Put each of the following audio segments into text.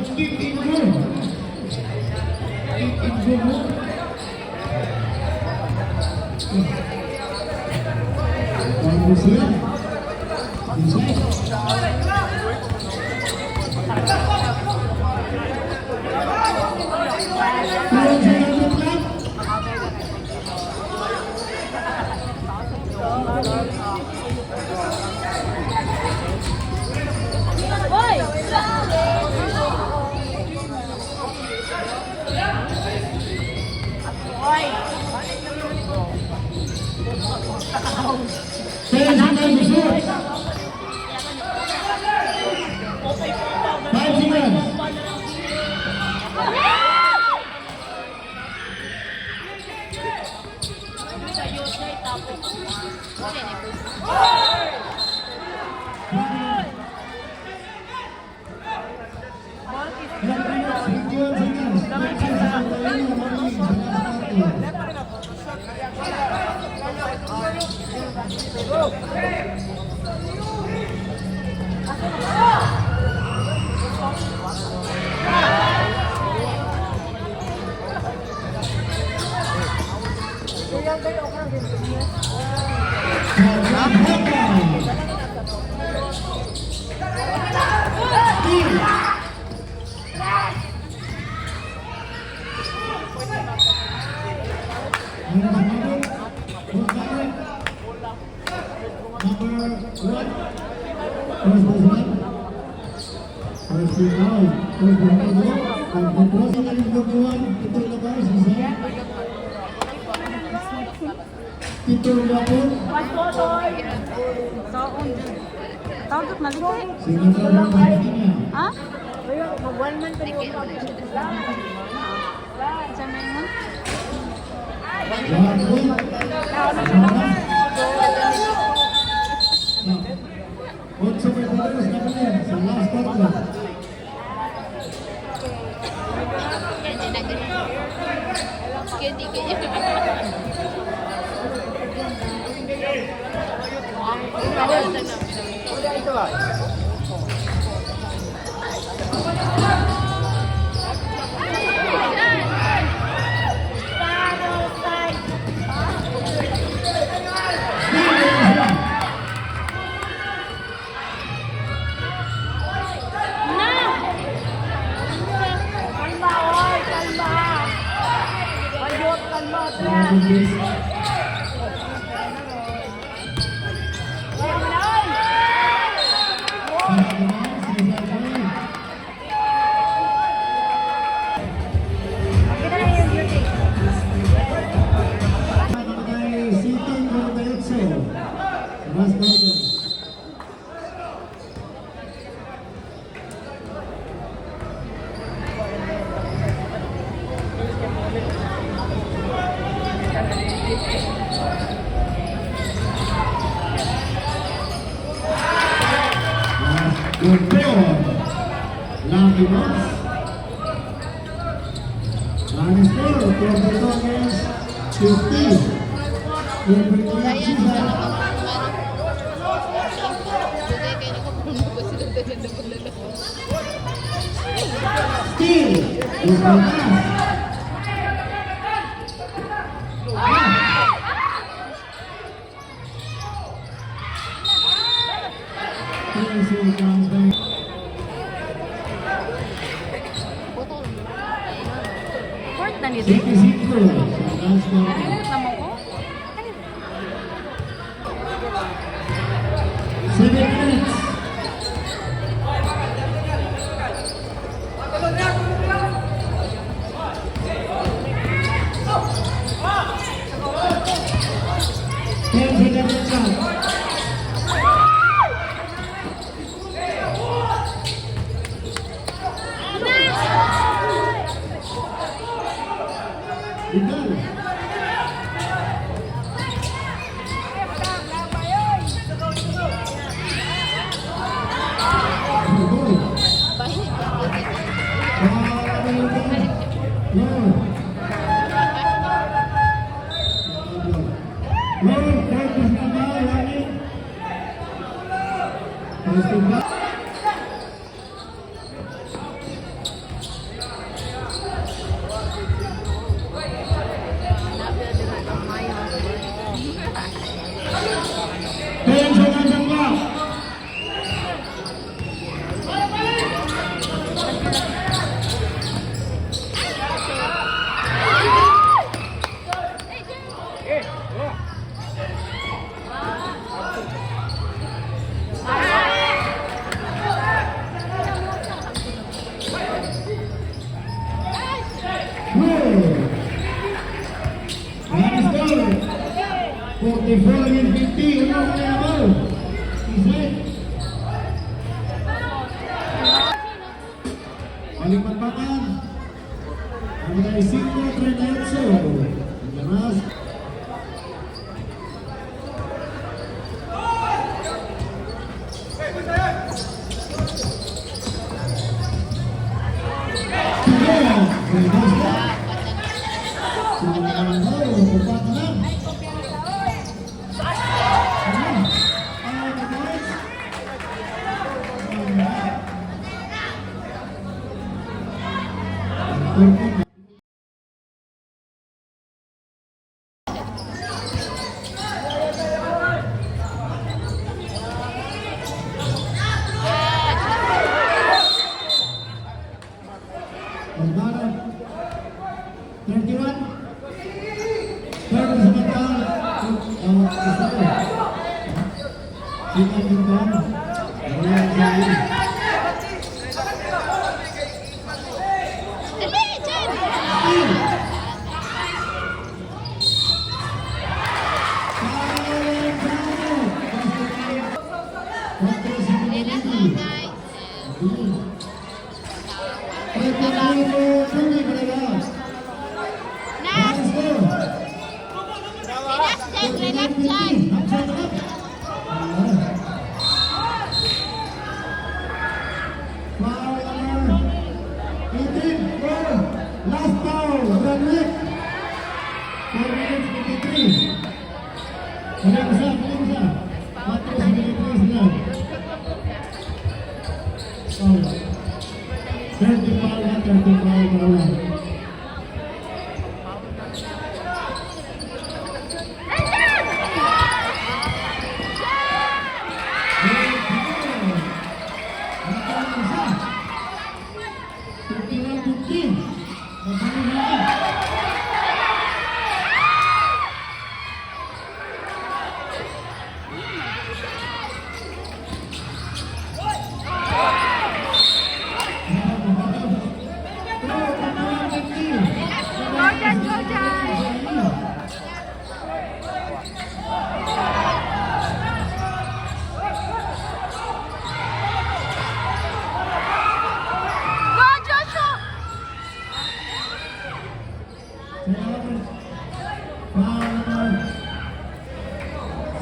keep in good. Keep in good mood. Bagus ya. Bisa. Tawag mali. Ha? Mag-1 month pa rin. Sa may mo? 24 against 50. Uno na yung ball. Iset. Paling-patpakan. Ang ay 5-38. Lamas. Last foul, Bradley. 4 minutes 53. Boleh besar. 4-93 sudah. 30 foul kalah.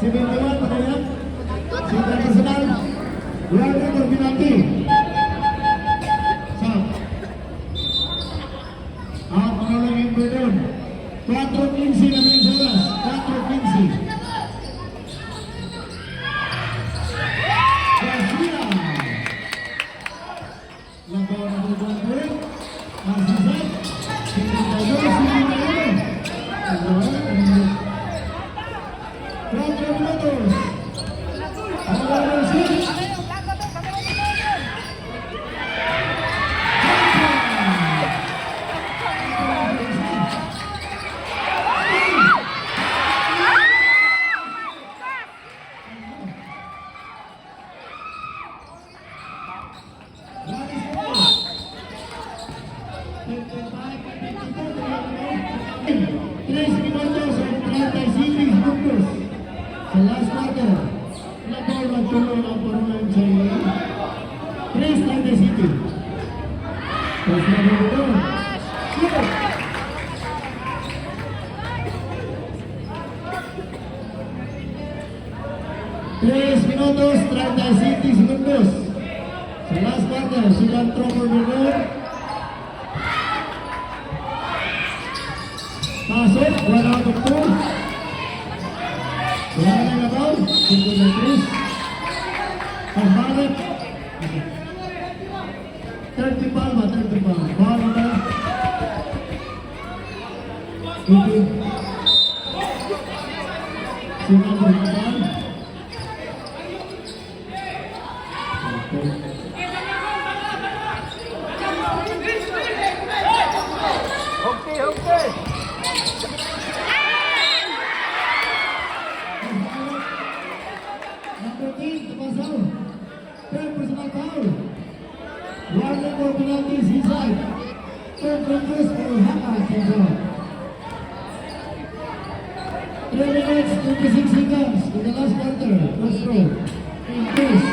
Sibentuan padahal sudah tersenal Warga berpenalti Sat Out menolong Wimbledon 4-15 na Venezuela 4-15 Garcia Labaw na bubuan po rin Masih Sat Sibentuan minutos 37 segundos. Last quarter, sudah tromol bergol. Masuk, bola betul. Bola legal, tinggal dan terus. Pembalut. Tertimbal. Bola. Itu. Sudah berjalan. Okay. Number 10, terpasang. 10 personal foul. Warga for penalty seaside. 10 contests for Haka Central. 3 11 minutes, 26 seconds in the last quarter. First row. Increase.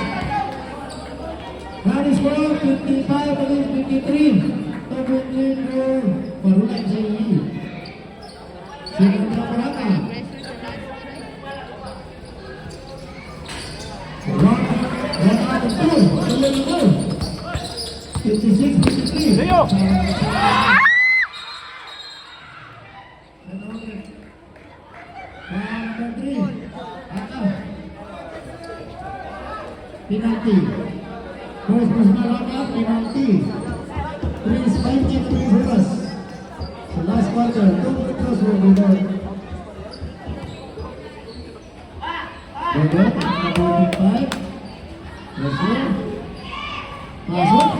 Rally score 55 against 53. Top win for Marulan Sayi. Second round Baraka. One out of two. 56-53. Penalty. First personal knockout, penalty. 3 spiking, 3 horas. So last quarter, 2 minutes will be done. Number 5. Pressure. Pasok.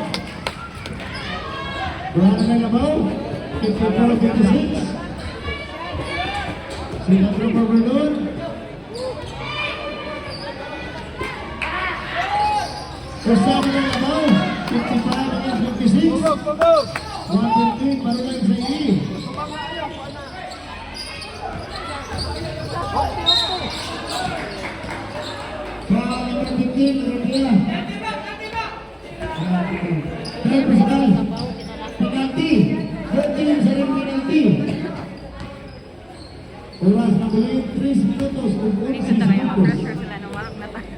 Berada na yabaw. 54-56. Sinatro Paberdon. Bersama dengan Abau, 55 against 56. 115 Marulan Sayi. Foul number 15 Rupiah. Third personal. Penalti. 13 sering penalti. Oras na bulit 3 minutos kung 11 segundos. Sila nung warap na tayo.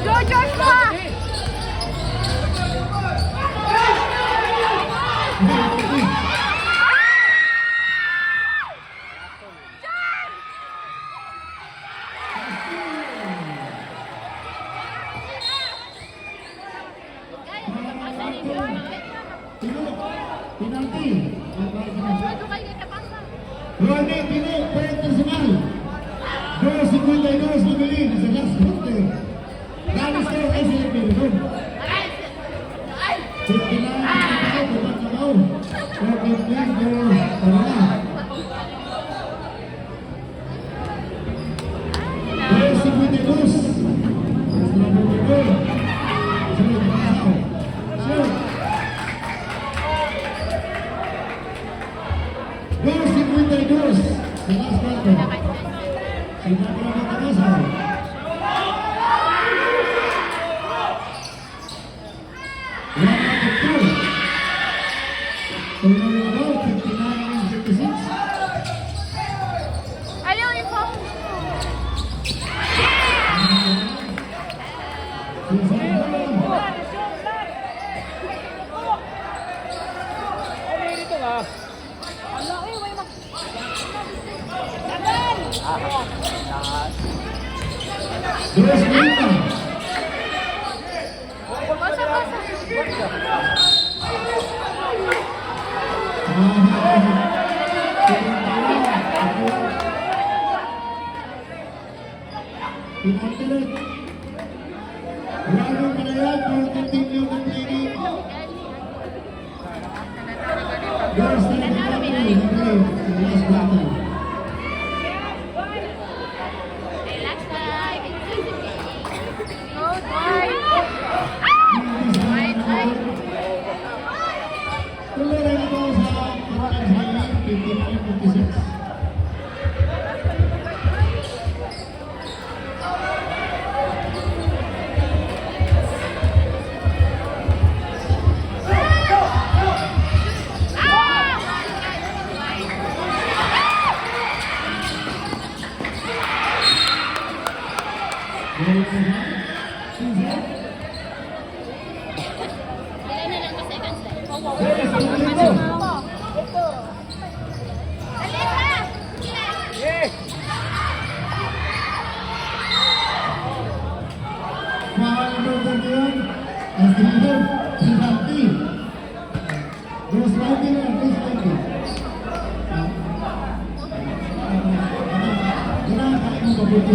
Go Joshua! Penalti. Rode Pino, point personal. 2.52 Lumelin sa last quarter. Rally score ay sila Pino. 59, 55, dapat na mau. 4-15 for Corona. 2.52. Extra number 4. Sunod Basaw. Shoot. 2.52 sa last quarter. Sinatro Basaw. Ayaw ito. Lalo pa na yan for continue ng training. Girls na nagpapatuloy na kayo sa last battle. Tuloy na ito sa Marulan Sayi, 55-56.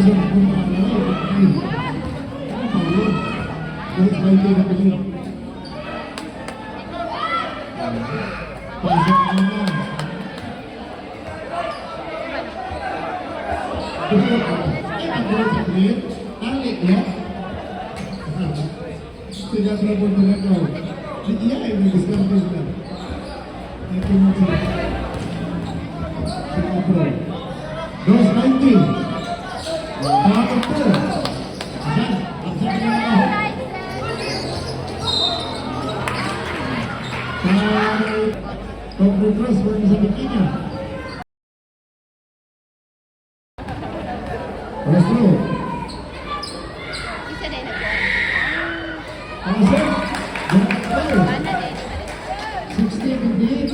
sa kung paano na ito. Ano pa yun? Guys, by the way. Pasok na na. Ang gulo sa green, ang ya. Tidak terlalu mengenal. Dia yang disebut juga. Itu macam. Singapura. 290. Bahagia itu. Terus bersama bikinnya. Terus dulu. Isa din ako. Pasok. Ana din. 60-58.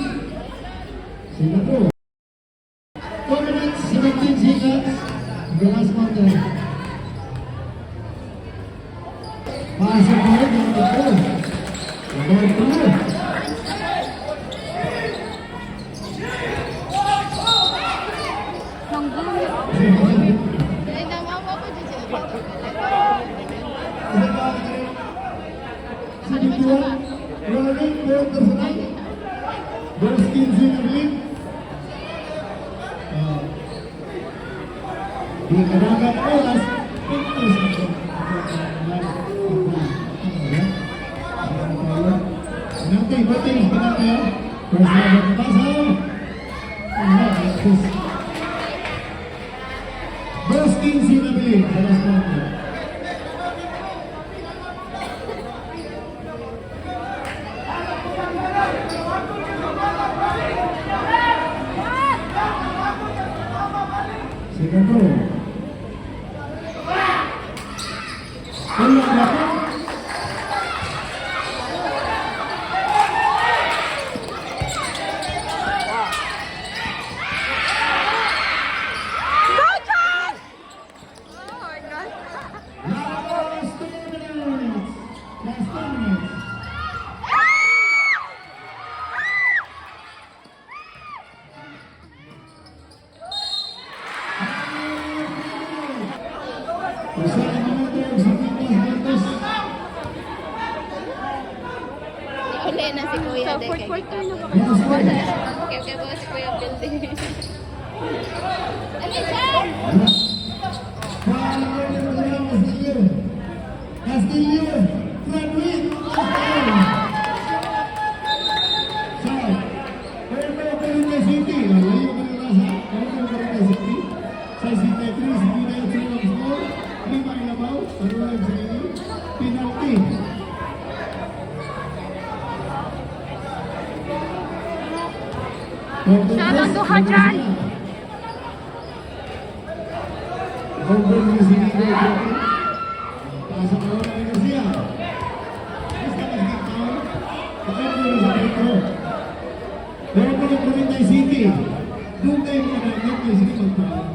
Singapore. 4 minutes, 17 seconds. The last quarter. Pasok pa rin ang ito. Number 2. Ay, namawa ko din sila. Sinibuan, rolling, quarter sa night. Those 15 na rin. Di karagat oras, 50 seconds. Nanti, voting, kita tayo. First level, pasaw. Those 15 na rin. Sa last quarter. Singapore. Ulang dapat. Last 2 minutes. Last 2 minutes. Usaha menutup sampai batas. Uli na si Kuya. So, fourth quarter na ba? Batas batas. Okay, okay, boss. Kuya building. Ano siya? Castillo, Frederick, City, layo ka na nasa City, sa City 3, hindi na yung sila ng score, 5 ilabaw, pero lang sa inyo, penalty. Shoutout to Hajan. Gol ni Zinigo, pasok na wala ni Garcia. Basta nagkakaw, pagkakao na sa Petro. Pero kung nagkulit na City, doon kayo mga nagkakaw na City magpapalala.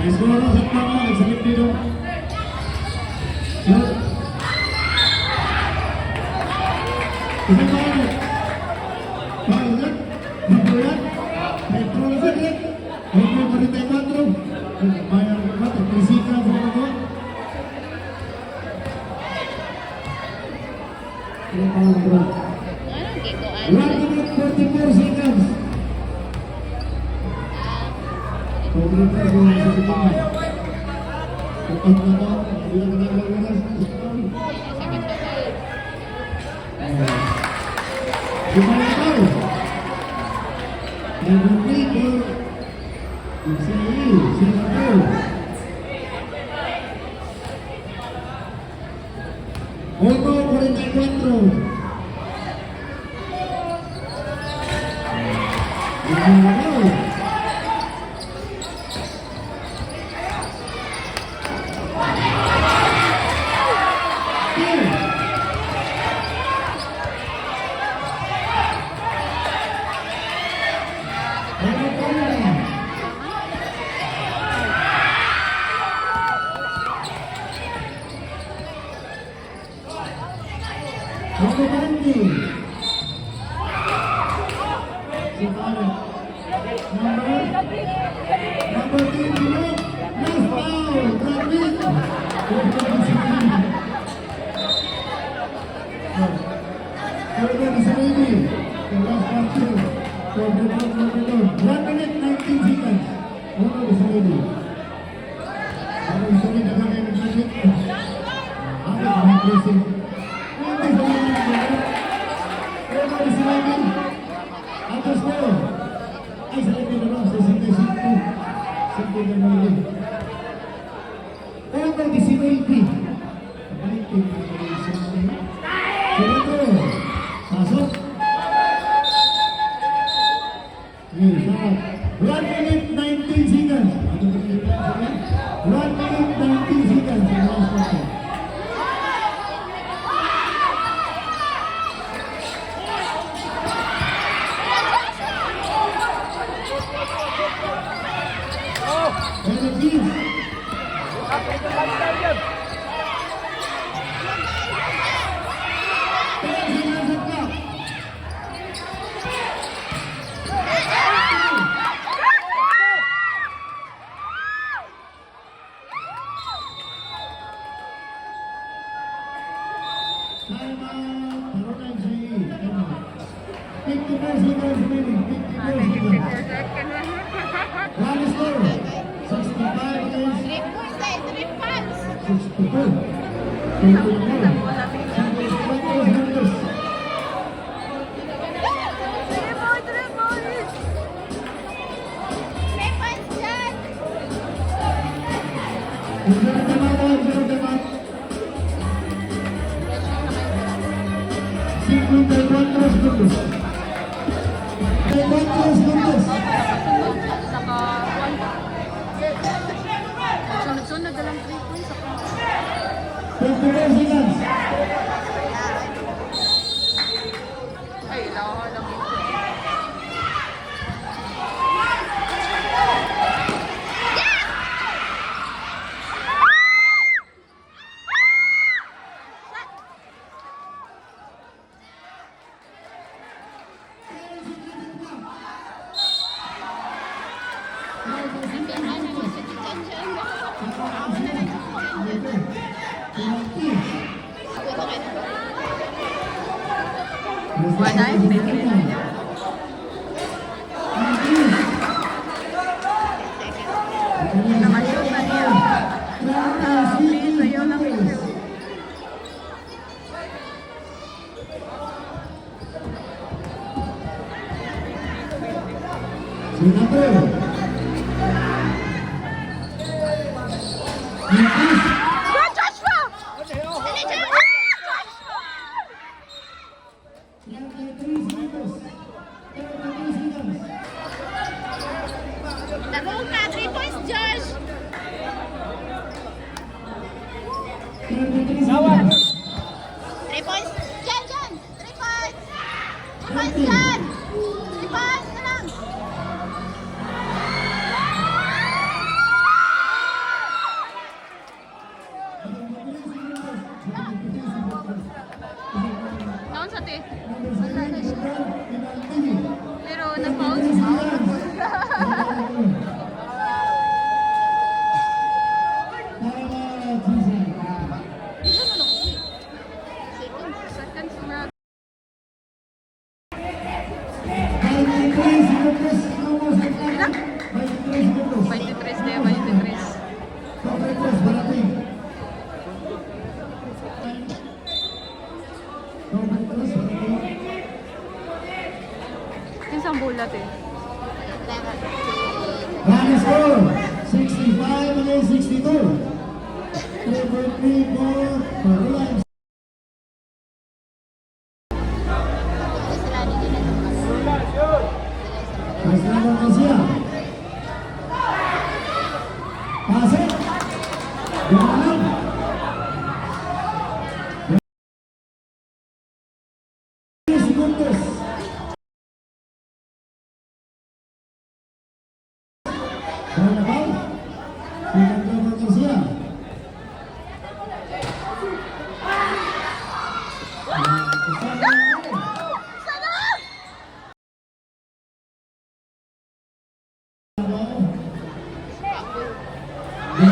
Nice goal na sa tama, nagsakit dito. Shot. Isang paano. Paano na? Mabulat. Petro na sakit. Petro 44. Bayar ko ba? Trisika sa mga ko. Ano pa lang bro? Anong gikuan? 1 minute 44 seconds. Sobrang pa ko sa bitingan. Kapag na to, ilang nagagalas. Sakit pa ba? Gimana tahu? Yang penting ke Israel, Singapura. Uno 44. Gimana tahu? Berapa berhenti? Sekarang Brad Pitt. Is ready. The last capture for the Lord. 1 minute 19 seconds. One is ready. Ako is ready na kami mag-shit. Ako kami closing. One is ready. One is ready. Atas po. Ay, sa ready na lang. Sa 65. 65 na ready. One is ready. Masuk. Nih, 1 minute 19 seconds. 1 minute 19 seconds. Sunod-sunod na lang 3 points ako. Ay, lawa lang yun. Wala yung pwede. Nakashoot na niya. Please, ayaw lang ito. Go, Joshua! Dali, Joshua! Labong ka, 3 points, Josh! 3 points! Jan, Jan! 3 points! 3 points, Jan! 3 points na lang! Naon sa te? Pero na-pause mo. Seconds na. 23 na yun, 23. Isang bulat eh. Final score, 65 against 62. 3-3 for Reliance. Pasaran Asia. Pasok. Jalan. 10 segundos. Carnaval. Pinagkaman Asia.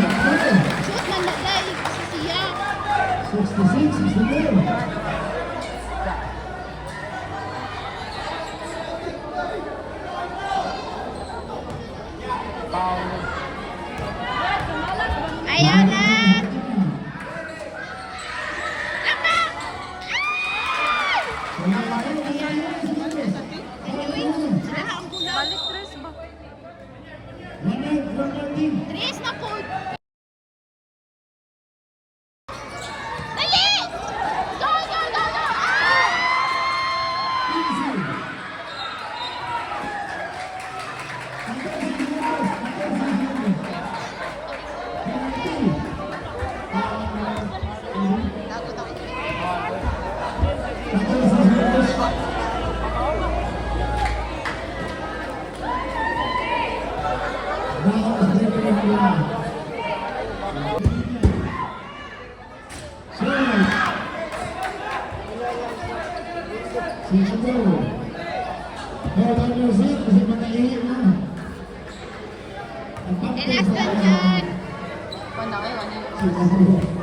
Sana! 64. Ayaw na! Lapak! Balik tres ba? Tris na po! Dali! Go, go, go, go! Ah! Tago, tago. Elastan dyan! Wala kayo, ano yun?